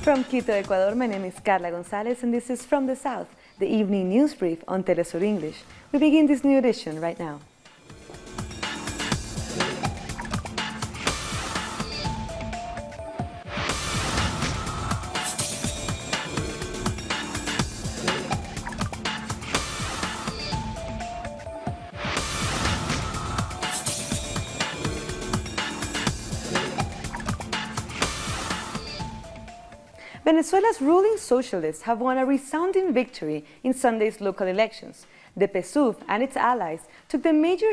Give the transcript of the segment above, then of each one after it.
From Quito, Ecuador, my name is Carla Gonzalez and this is From the South, the evening news brief on Telesur English. We begin this new edition right now. Venezuela's ruling socialists have won a resounding victory in Sunday's local elections. The PSUV and its allies took the major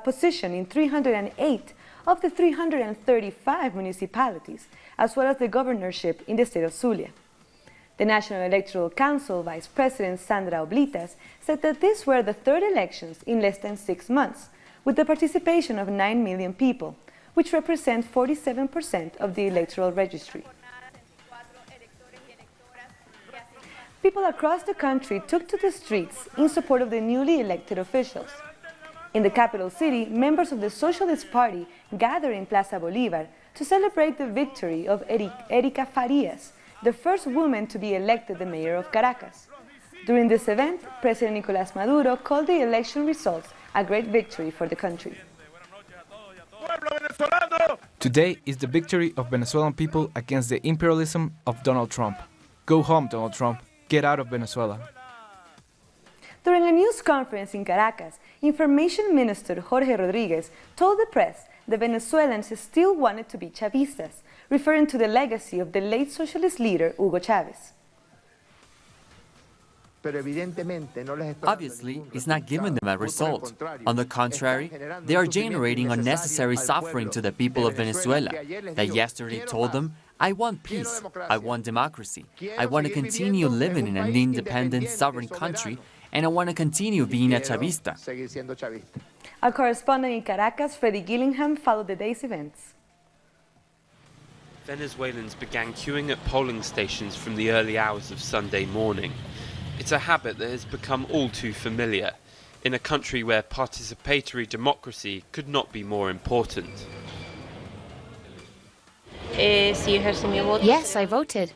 position in 308 of the 335 municipalities, as well as the governorship in the state of Zulia. The National Electoral Council Vice President Sandra Oblitas said that these were the third elections in less than 6 months, with the participation of 9 million people, which represent 47% of the electoral registry. People across the country took to the streets in support of the newly elected officials. In the capital city, members of the Socialist Party gathered in Plaza Bolívar to celebrate the victory of Erika Farias, the first woman to be elected the mayor of Caracas. During this event, President Nicolás Maduro called the election results a great victory for the country. Today is the victory of Venezuelan people against the imperialism of Donald Trump. Go home, Donald Trump. Get out of Venezuela. During a news conference in Caracas, Information Minister Jorge Rodriguez told the press that Venezuelans still wanted to be Chavistas, referring to the legacy of the late socialist leader Hugo Chavez. Obviously, it's not giving them a result. On the contrary, they are generating unnecessary suffering to the people of Venezuela that yesterday told them, I want peace, I want democracy, I want to continue living in an independent, sovereign country, and I want to continue being a Chavista. Our correspondent in Caracas, Freddie Gillingham, followed the day's events. Venezuelans began queuing at polling stations from the early hours of Sunday morning. It's a habit that has become all too familiar in a country where participatory democracy could not be more important. Yes, I voted.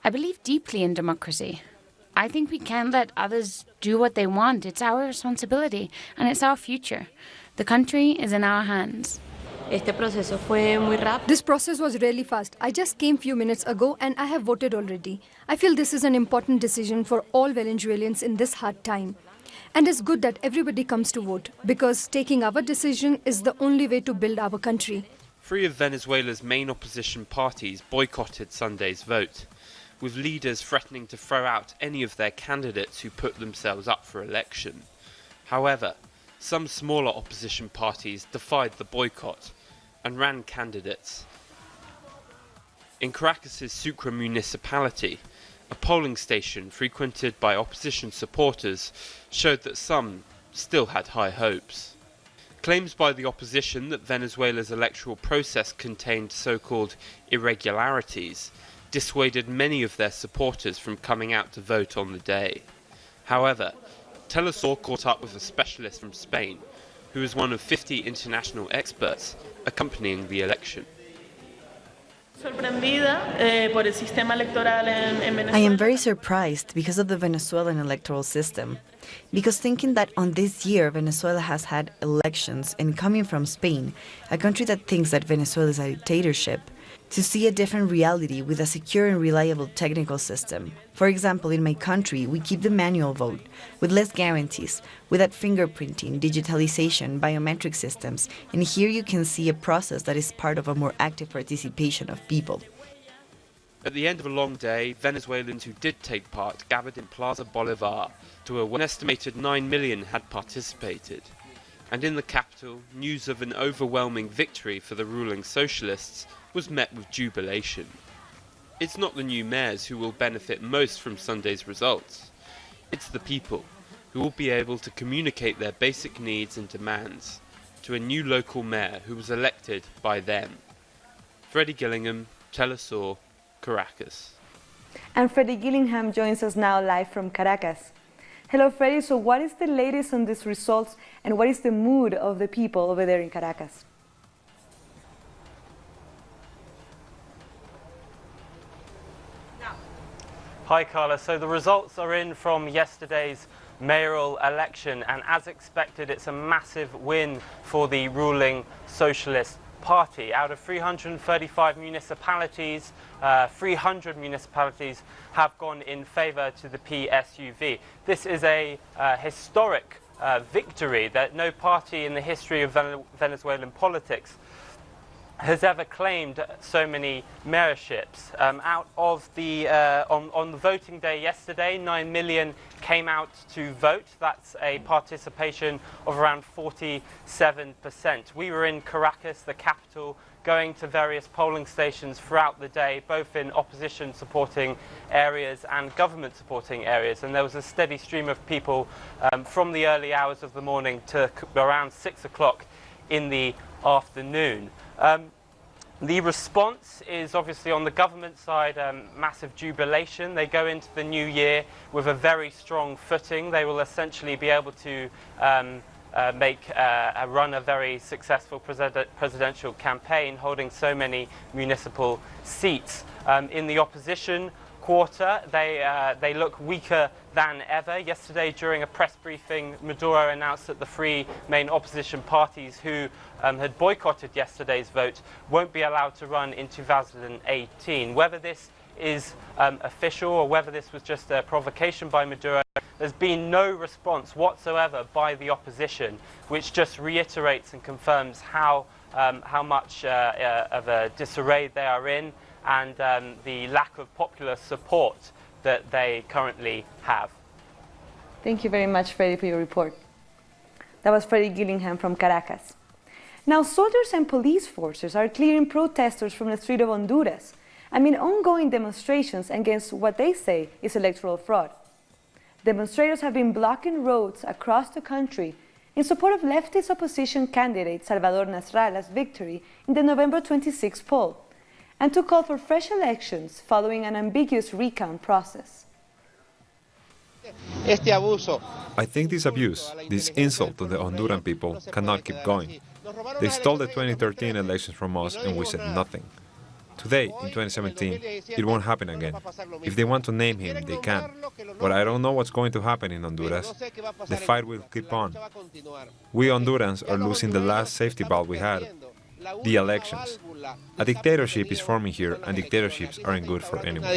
I believe deeply in democracy. I think we can't let others do what they want. It's our responsibility and it's our future. The country is in our hands. This process was really fast. I just came a few minutes ago and I have voted already. I feel this is an important decision for all Venezuelans in this hard time. And it's good that everybody comes to vote, because taking our decision is the only way to build our country. 3 of Venezuela's main opposition parties boycotted Sunday's vote, with leaders threatening to throw out any of their candidates who put themselves up for election. However, some smaller opposition parties defied the boycott and ran candidates. In Caracas' Sucre municipality, a polling station frequented by opposition supporters showed that some still had high hopes. Claims by the opposition that Venezuela's electoral process contained so-called irregularities dissuaded many of their supporters from coming out to vote on the day. However, Telesur caught up with a specialist from Spain, who is one of 50 international experts accompanying the election. I am very surprised because of the Venezuelan electoral system. Because thinking that on this year Venezuela has had elections, and coming from Spain, a country that thinks that Venezuela is a dictatorship, to see a different reality with a secure and reliable technical system. For example, in my country, we keep the manual vote, with less guarantees, without fingerprinting, digitalization, biometric systems, and here you can see a process that is part of a more active participation of people. At the end of a long day, Venezuelans who did take part gathered in Plaza Bolívar, to an estimated 9 million had participated. And in the capital, news of an overwhelming victory for the ruling socialists was met with jubilation. It's not the new mayors who will benefit most from Sunday's results. It's the people, who will be able to communicate their basic needs and demands to a new local mayor who was elected by them. Freddie Gillingham, Telesur, Caracas. And Freddie Gillingham joins us now live from Caracas. Hello, Freddie. So what is the latest on these results and what is the mood of the people over there in Caracas? Hi Carla, so the results are in from yesterday's mayoral election, and as expected it's a massive win for the ruling Socialist Party. Out of 335 municipalities, 300 municipalities have gone in favour to the PSUV. This is a historic victory that no party in the history of Venezuelan politics has ever claimed so many mayorships. Out of the on the voting day yesterday, 9 million came out to vote. That's a participation of around 47%. We were in Caracas, the capital, going to various polling stations throughout the day, both in opposition supporting areas and government supporting areas, and there was a steady stream of people from the early hours of the morning to around 6 o'clock in the afternoon. The response is obviously on the government side, massive jubilation. They go into the new year with a very strong footing. They will essentially be able to run a very successful presidential campaign, holding so many municipal seats. In the opposition quarter, they look weaker than ever. Yesterday, during a press briefing, Maduro announced that the three main opposition parties who had boycotted yesterday's vote won't be allowed to run in 2018. Whether this is official or whether this was just a provocation by Maduro, there's been no response whatsoever by the opposition, which just reiterates and confirms how much of a disarray they are in, and the lack of popular support that they currently have. Thank you very much, Freddie, for your report. That was Freddie Gillingham from Caracas. Now, soldiers and police forces are clearing protesters from the street of Honduras amid ongoing demonstrations against what they say is electoral fraud. Demonstrators have been blocking roads across the country in support of leftist opposition candidate Salvador Nasrallah's victory in the November 26 poll, and to call for fresh elections following an ambiguous recount process. I think this abuse, this insult to the Honduran people cannot keep going. They stole the 2013 elections from us and we said nothing. Today, in 2017, it won't happen again. If they want to name him, they can. But I don't know what's going to happen in Honduras. The fight will keep on. We Hondurans are losing the last safety valve we had, the elections. A dictatorship is forming here, and dictatorships aren't good for anyone.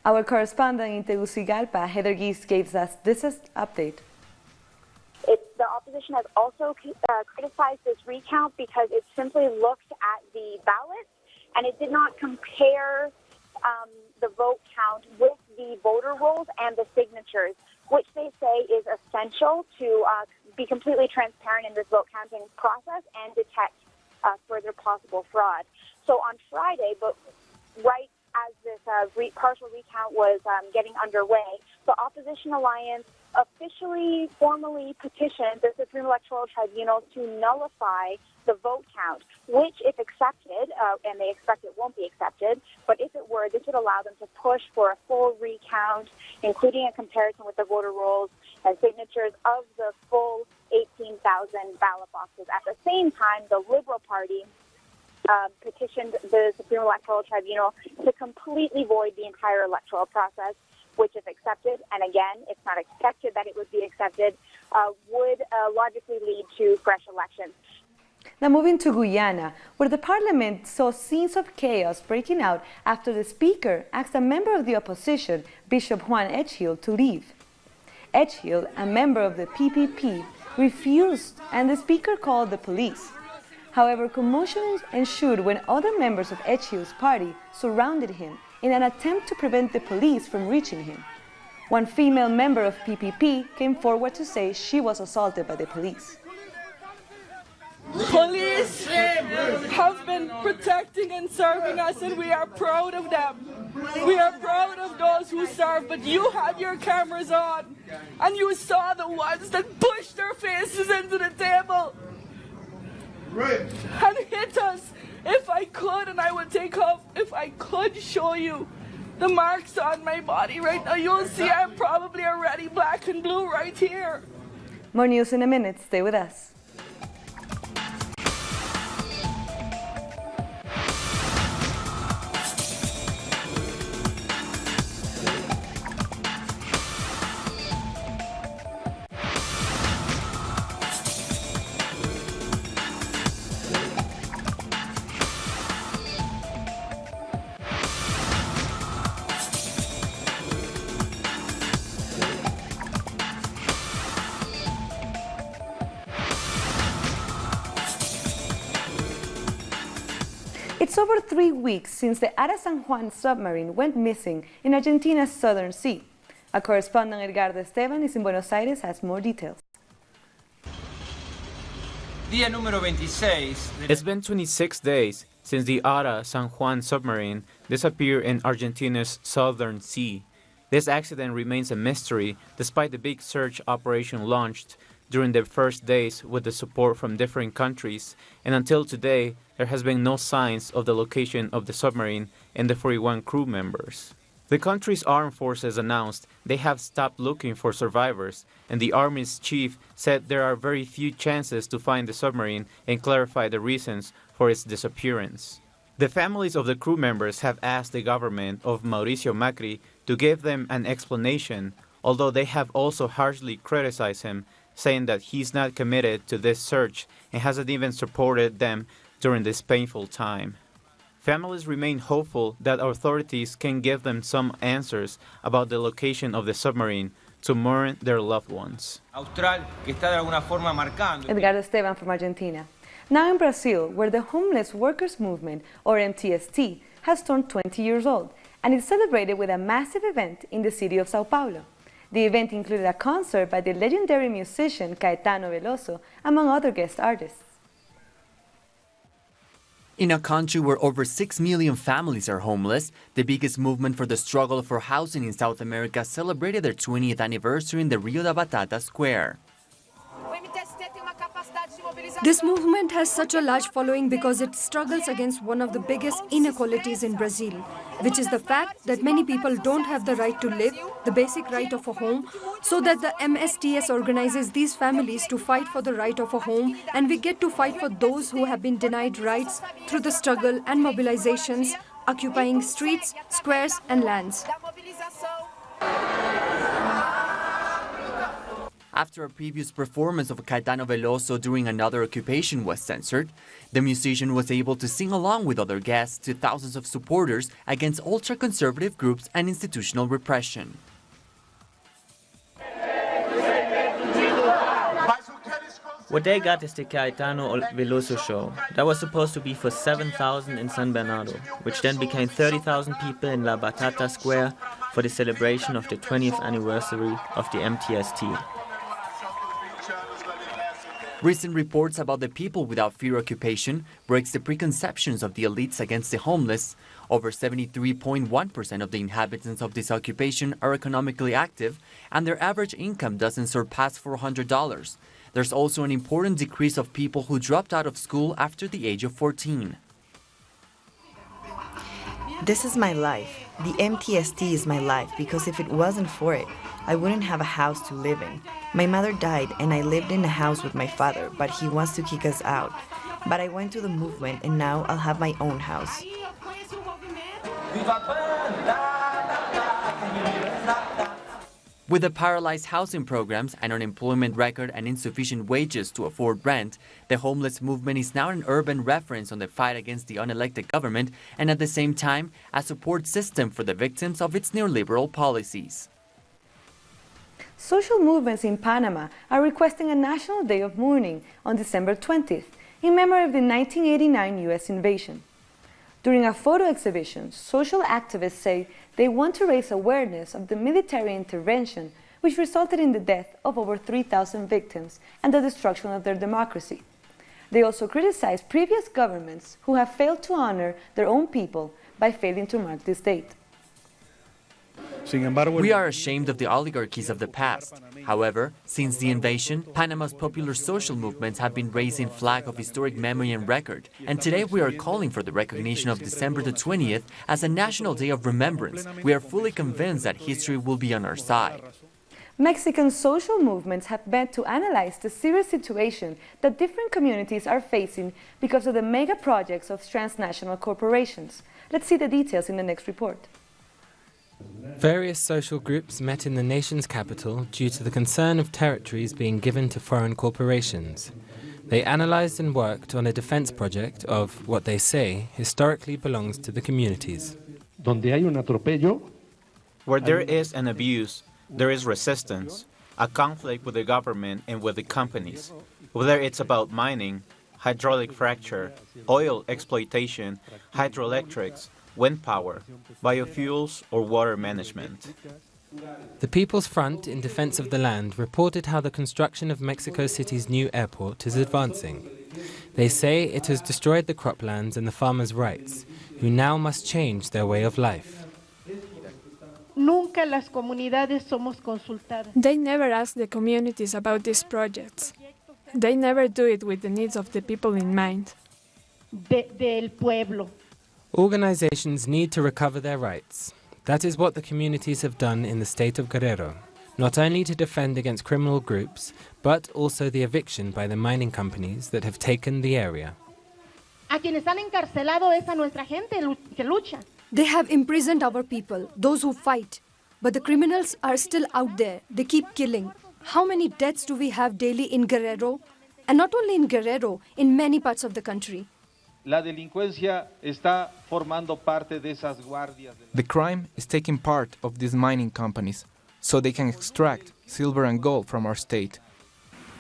Our correspondent in Tegucigalpa, Heather Geese, gave us this update. The opposition has also criticized this recount because it simply looked at the ballots and it did not compare the vote count with the voter rolls and the signatures, which they say is essential to be completely transparent in this vote counting process and detect further possible fraud. So on Friday, but right as this partial recount was getting underway, the Opposition Alliance officially, formally petitioned the Supreme Electoral Tribunal to nullify the vote count, which, if accepted, and they expect it won't be accepted, but if it were, this would allow them to push for a full recount, including a comparison with the voter rolls and signatures of the full 18,000 ballot boxes. At the same time, the Liberal Party petitioned the Supreme Electoral Tribunal to completely void the entire electoral process, which, if accepted, and again, it's not expected that it would be accepted, would logically lead to fresh elections. Now moving to Guyana, where the parliament saw scenes of chaos breaking out after the speaker asked a member of the opposition, Bishop Juan Edgehill, to leave. Edgehill, a member of the PPP, refused, and the speaker called the police. However, commotion ensued when other members of Edgehill's party surrounded him in an attempt to prevent the police from reaching him. One female member of PPP came forward to say she was assaulted by the police. Police have been protecting and serving us, and we are proud of them. We are proud of those who serve, but you had your cameras on, and you saw the ones that pushed their faces into the table and hit us. If I could, and I would take off, if I could show you the marks on my body right now, you'll see I'm probably already black and blue right here. More news in a minute. Stay with us. It's over 3 weeks since the Ara San Juan submarine went missing in Argentina's southern sea. Our correspondent Edgardo Esteban is in Buenos Aires, has more details. It's been 26 days since the Ara San Juan submarine disappeared in Argentina's southern sea. This accident remains a mystery despite the big search operation launched during the first days with the support from different countries, and until today there has been no signs of the location of the submarine and the 41 crew members. The country's armed forces announced they have stopped looking for survivors, and the Army's chief said there are very few chances to find the submarine and clarify the reasons for its disappearance. The families of the crew members have asked the government of Mauricio Macri to give them an explanation, although they have also harshly criticized him, saying that he's not committed to this search and hasn't even supported them during this painful time. Families remain hopeful that authorities can give them some answers about the location of the submarine to mourn their loved ones. Edgardo Esteban from Argentina. Now in Brazil, where the Homeless Workers Movement, or MTST, has turned 20 years old, and is celebrated with a massive event in the city of Sao Paulo. The event included a concert by the legendary musician Caetano Veloso, among other guest artists. In a country where over 6 million families are homeless, the biggest movement for the struggle for housing in South America celebrated their 20th anniversary in the Rio da Batata Square. This movement has such a large following because it struggles against one of the biggest inequalities in Brazil, which is the fact that many people don't have the right to live, the basic right of a home, so that the MSTS organizes these families to fight for the right of a home, and we get to fight for those who have been denied rights through the struggle and mobilizations, occupying streets, squares and lands. After a previous performance of Caetano Veloso during another occupation was censored, the musician was able to sing along with other guests to thousands of supporters against ultra-conservative groups and institutional repression. What they got is the Caetano Veloso show. That was supposed to be for 7,000 in San Bernardo, which then became 30,000 people in La Batata Square for the celebration of the 20th anniversary of the MTST. Recent reports about the People Without Fear occupation breaks the preconceptions of the elites against the homeless. Over 73.1% of the inhabitants of this occupation are economically active, and their average income doesn't surpass $400. There's also an important decrease of people who dropped out of school after the age of 14. This is my life. The MTST is my life because if it wasn't for it, I wouldn't have a house to live in. My mother died and I lived in a house with my father, but he wants to kick us out. But I went to the movement and now I'll have my own house. With the paralyzed housing programs, an unemployment record and insufficient wages to afford rent, the homeless movement is now an urban reference on the fight against the unelected government and at the same time a support system for the victims of its neoliberal policies. Social movements in Panama are requesting a national day of mourning on December 20th in memory of the 1989 U.S. invasion. During a photo exhibition, social activists say they want to raise awareness of the military intervention which resulted in the death of over 3,000 victims and the destruction of their democracy. They also criticize previous governments who have failed to honor their own people by failing to mark this date. We are ashamed of the oligarchies of the past. However, since the invasion, Panama's popular social movements have been raising flag of historic memory and record, and today we are calling for the recognition of December the 20th as a national day of remembrance. We are fully convinced that history will be on our side. Mexican social movements have met to analyze the serious situation that different communities are facing because of the mega projects of transnational corporations. Let's see the details in the next report. Various social groups met in the nation's capital due to the concern of territories being given to foreign corporations. They analysed and worked on a defence project of what they say historically belongs to the communities. Where there is an abuse, there is resistance, a conflict with the government and with the companies. Whether it's about mining, hydraulic fracture, oil exploitation, hydroelectrics, wind power, biofuels, or water management. The People's Front in Defense of the Land reported how the construction of Mexico City's new airport is advancing. They say it has destroyed the croplands and the farmers' rights, who now must change their way of life. They never ask the communities about these projects. They never do it with the needs of the people in mind. Organizations need to recover their rights. That is what the communities have done in the state of Guerrero, not only to defend against criminal groups, but also the eviction by the mining companies that have taken the area. They have imprisoned our people, those who fight. But the criminals are still out there. They keep killing. How many deaths do we have daily in Guerrero? And not only in Guerrero, in many parts of the country. The crime is taking part of these mining companies, so they can extract silver and gold from our state.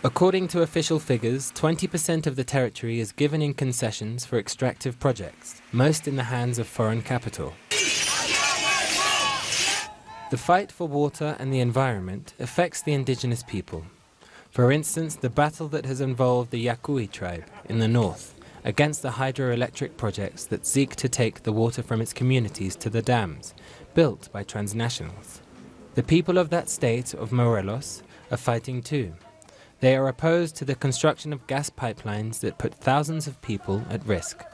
According to official figures, 20% of the territory is given in concessions for extractive projects, most in the hands of foreign capital. The fight for water and the environment affects the indigenous people. For instance, the battle that has involved the Yaqui tribe in the north against the hydroelectric projects that seek to take the water from its communities to the dams, built by transnationals. The people of that state of Morelos are fighting too. They are opposed to the construction of gas pipelines that put thousands of people at risk.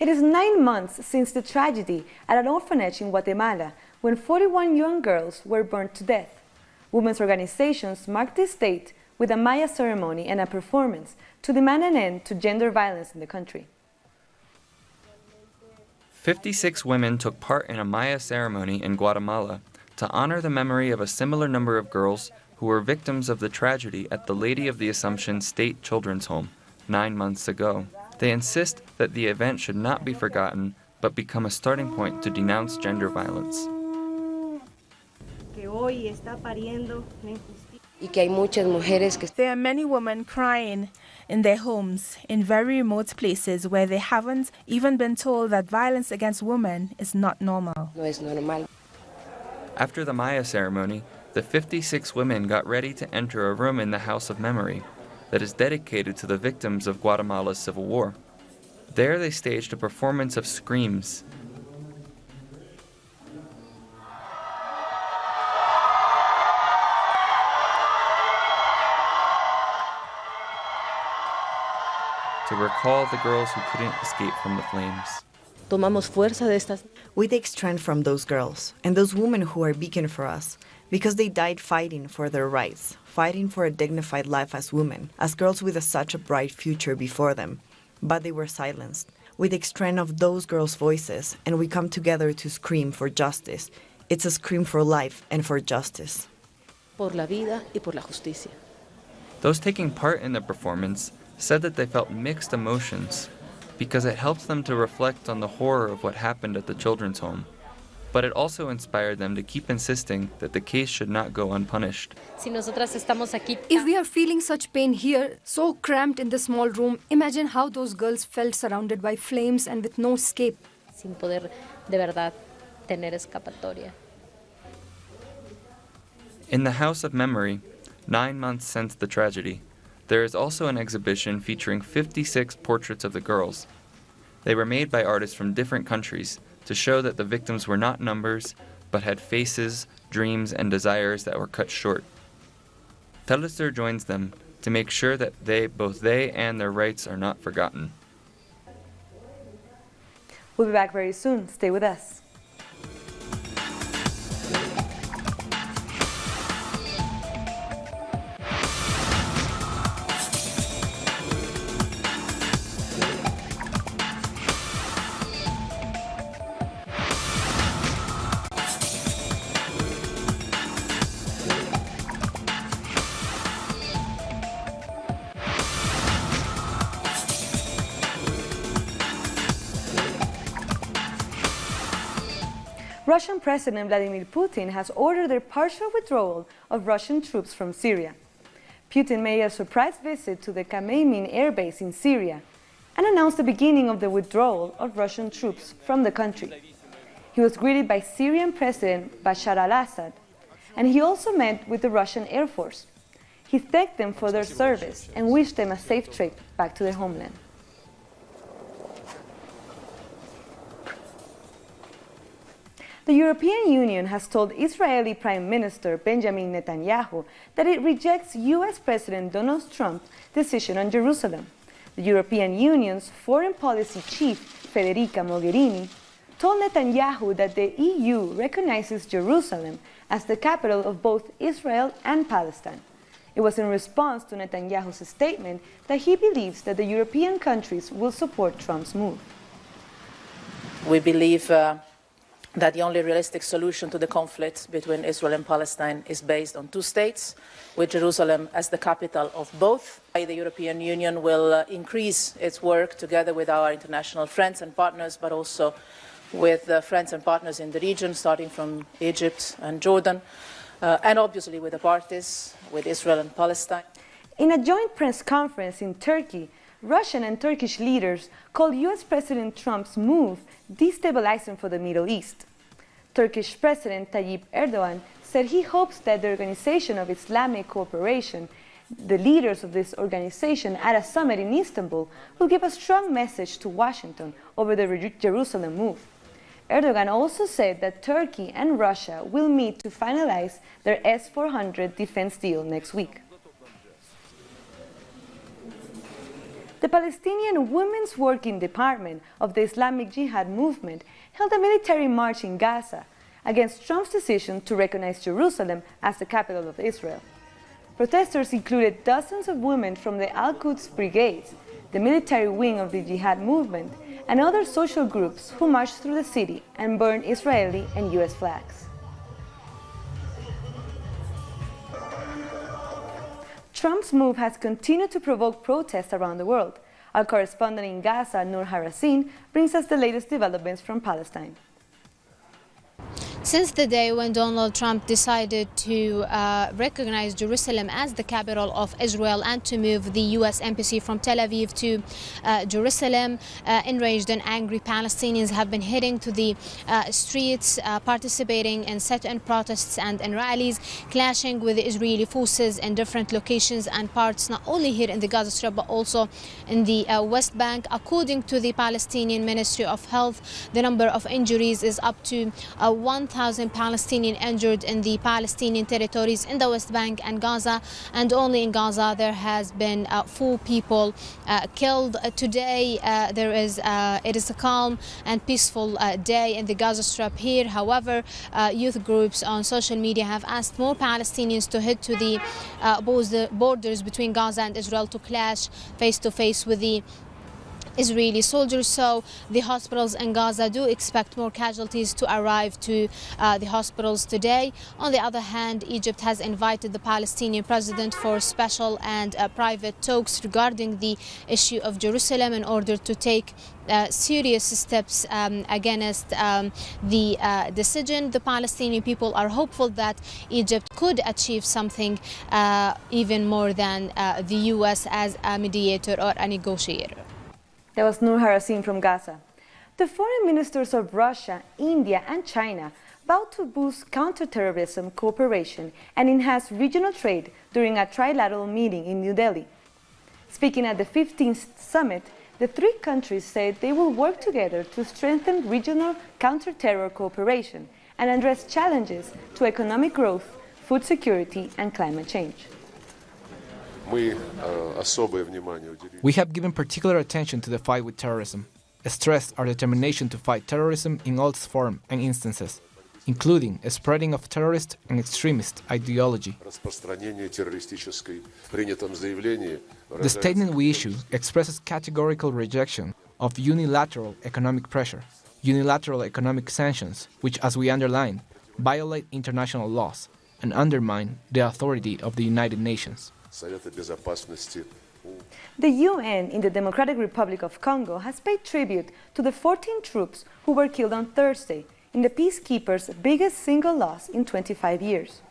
It is 9 months since the tragedy at an orphanage in Guatemala when 41 young girls were burned to death. Women's organizations marked this date with a Maya ceremony and a performance to demand an end to gender violence in the country. 56 women took part in a Maya ceremony in Guatemala to honor the memory of a similar number of girls who were victims of the tragedy at the Lady of the Assumption State Children's Home 9 months ago. They insist that the event should not be forgotten, but become a starting point to denounce gender violence. There are many women crying in their homes in very remote places where they haven't even been told that violence against women is not normal. After the Maya ceremony, the 56 women got ready to enter a room in the House of Memory that is dedicated to the victims of Guatemala's civil war. There they staged a performance of screams. To recall the girls who couldn't escape from the flames. We take strength from those girls and those women who are beacon for us, because they died fighting for their rights, fighting for a dignified life as women, as girls with such a bright future before them. But they were silenced. We take strength of those girls' voices, and we come together to scream for justice. It's a scream for life and for justice. Those taking part in the performance said that they felt mixed emotions because it helped them to reflect on the horror of what happened at the children's home. But it also inspired them to keep insisting that the case should not go unpunished. If we are feeling such pain here, so cramped in this small room, imagine how those girls felt surrounded by flames and with no escape. In the House of Memory, 9 months since the tragedy, there is also an exhibition featuring 56 portraits of the girls. They were made by artists from different countries to show that the victims were not numbers, but had faces, dreams, and desires that were cut short. Tellister joins them to make sure that both they and their rights are not forgotten. We'll be back very soon. Stay with us. Russian President Vladimir Putin has ordered the partial withdrawal of Russian troops from Syria. Putin made a surprise visit to the Khmeimim air base in Syria and announced the beginning of the withdrawal of Russian troops from the country. He was greeted by Syrian President Bashar al-Assad, and he also met with the Russian Air Force. He thanked them for their service and wished them a safe trip back to their homeland. The European Union has told Israeli Prime Minister Benjamin Netanyahu that it rejects US President Donald Trump's decision on Jerusalem. The European Union's foreign policy chief, Federica Mogherini, told Netanyahu that the EU recognizes Jerusalem as the capital of both Israel and Palestine. It was in response to Netanyahu's statement that he believes that the European countries will support Trump's move. We believe that the only realistic solution to the conflict between Israel and Palestine is based on two states, with Jerusalem as the capital of both. The European Union will increase its work together with our international friends and partners, but also with friends and partners in the region, starting from Egypt and Jordan, and obviously with the parties, with Israel and Palestine. In a joint press conference in Turkey, Russian and Turkish leaders called US President Trump's move destabilizing for the Middle East. Turkish President Tayyip Erdogan said he hopes that the Organization of Islamic Cooperation, the leaders of this organization at a summit in Istanbul, will give a strong message to Washington over the Jerusalem move. Erdogan also said that Turkey and Russia will meet to finalize their S-400 defense deal next week. The Palestinian Women's Working Department of the Islamic Jihad movement held a military march in Gaza against Trump's decision to recognize Jerusalem as the capital of Israel. Protesters included dozens of women from the Al-Quds Brigades, the military wing of the Jihad movement, and other social groups who marched through the city and burned Israeli and US flags. Trump's move has continued to provoke protests around the world. Our correspondent in Gaza, Noor Harasin, brings us the latest developments from Palestine. Since the day when Donald Trump decided to recognize Jerusalem as the capital of Israel and to move the U.S. embassy from Tel Aviv to Jerusalem, enraged and angry Palestinians have been heading to the streets, participating in sit-in protests and in rallies, clashing with the Israeli forces in different locations and parts, not only here in the Gaza Strip but also in the West Bank. According to the Palestinian Ministry of Health, the number of injuries is up to 1,000 Palestinians injured in the Palestinian territories in the West Bank and Gaza, and only in Gaza there has been 4 people killed. Today it is a calm and peaceful day in the Gaza Strip here. However, youth groups on social media have asked more Palestinians to head to the borders between Gaza and Israel to clash face to face with the Israeli soldiers. So the hospitals in Gaza do expect more casualties to arrive to the hospitals today. On the other hand, Egypt has invited the Palestinian president for special and private talks regarding the issue of Jerusalem in order to take serious steps against the decision. The Palestinian people are hopeful that Egypt could achieve something even more than the U.S. as a mediator or a negotiator. That was Noor Harasin from Gaza. The foreign ministers of Russia, India and China vowed to boost counterterrorism cooperation and enhance regional trade during a trilateral meeting in New Delhi. Speaking at the 15th summit, the 3 countries said they will work together to strengthen regional counter-terror cooperation and address challenges to economic growth, food security and climate change. We have given particular attention to the fight with terrorism, stressed our determination to fight terrorism in all its forms and instances, including a spreading of terrorist and extremist ideology. The statement we issue expresses categorical rejection of unilateral economic pressure, unilateral economic sanctions, which, as we underline, violate international laws and undermine the authority of the United Nations. The UN in the Democratic Republic of Congo has paid tribute to the 14 troops who were killed on Thursday in the peacekeepers' biggest single loss in 25 years.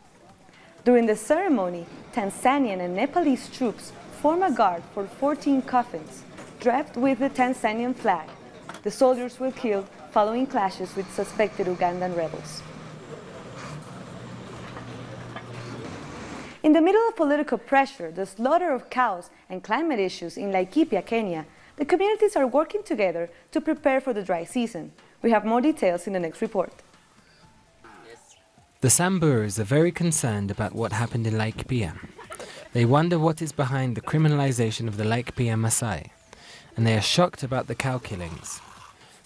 During the ceremony, Tanzanian and Nepalese troops form a guard for 14 coffins, draped with the Tanzanian flag. The soldiers were killed following clashes with suspected Ugandan rebels. In the middle of political pressure, the slaughter of cows, and climate issues in Laikipia, Kenya, the communities are working together to prepare for the dry season. We have more details in the next report. The Samburs are very concerned about what happened in Laikipia. They wonder what is behind the criminalization of the Laikipia Maasai, and they are shocked about the cow killings.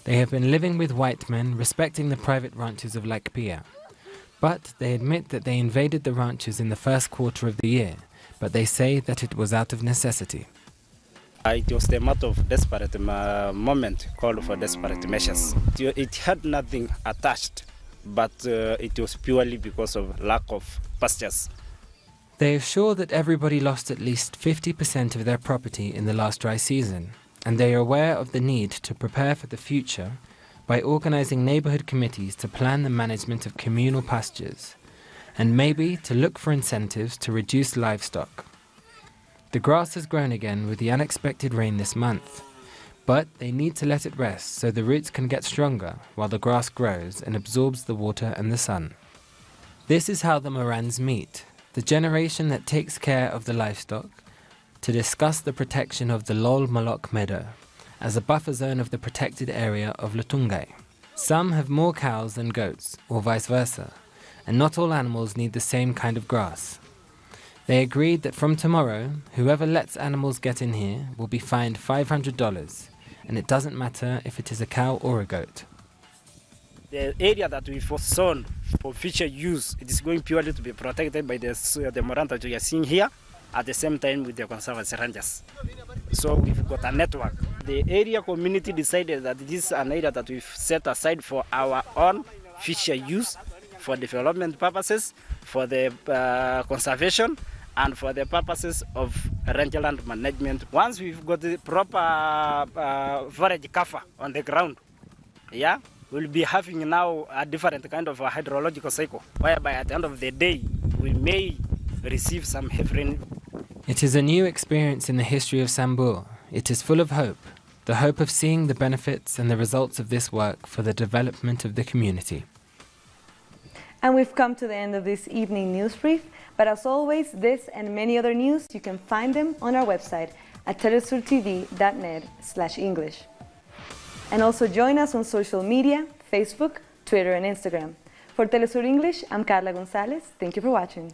They have been living with white men respecting the private ranches of Laikipia. But they admit that they invaded the ranches in the first quarter of the year, but they say that it was out of necessity. It was a matter of desperate moment called for desperate measures. It had nothing attached, but it was purely because of lack of pastures. They are sure that everybody lost at least 50% of their property in the last dry season, and they are aware of the need to prepare for the future by organizing neighborhood committees to plan the management of communal pastures, and maybe to look for incentives to reduce livestock. The grass has grown again with the unexpected rain this month, but they need to let it rest so the roots can get stronger while the grass grows and absorbs the water and the sun. This is how the Morans meet, the generation that takes care of the livestock, to discuss the protection of the Lol Malok Meadow as a buffer zone of the protected area of Lutungay. Some have more cows than goats, or vice versa, and not all animals need the same kind of grass. They agreed that from tomorrow, whoever lets animals get in here will be fined $500, and it doesn't matter if it is a cow or a goat. The area that we've sown for future use, it is going purely to be protected by the moran that we are seeing here, at the same time with the conservancy rangers. So we've got a network. The area community decided that this is an area that we've set aside for our own future use, for development purposes, for the conservation, and for the purposes of rangeland management. Once we've got the proper forage cover on the ground, yeah, we'll be having now a different kind of a hydrological cycle, whereby at the end of the day, we may receive some heavy rain. It is a new experience in the history of Sambur. It is full of hope, the hope of seeing the benefits and the results of this work for the development of the community. And we've come to the end of this evening news brief, but as always, this and many other news, you can find them on our website at telesurtv.net/English. And also join us on social media, Facebook, Twitter and Instagram. For Telesur English, I'm Carla Gonzalez. Thank you for watching.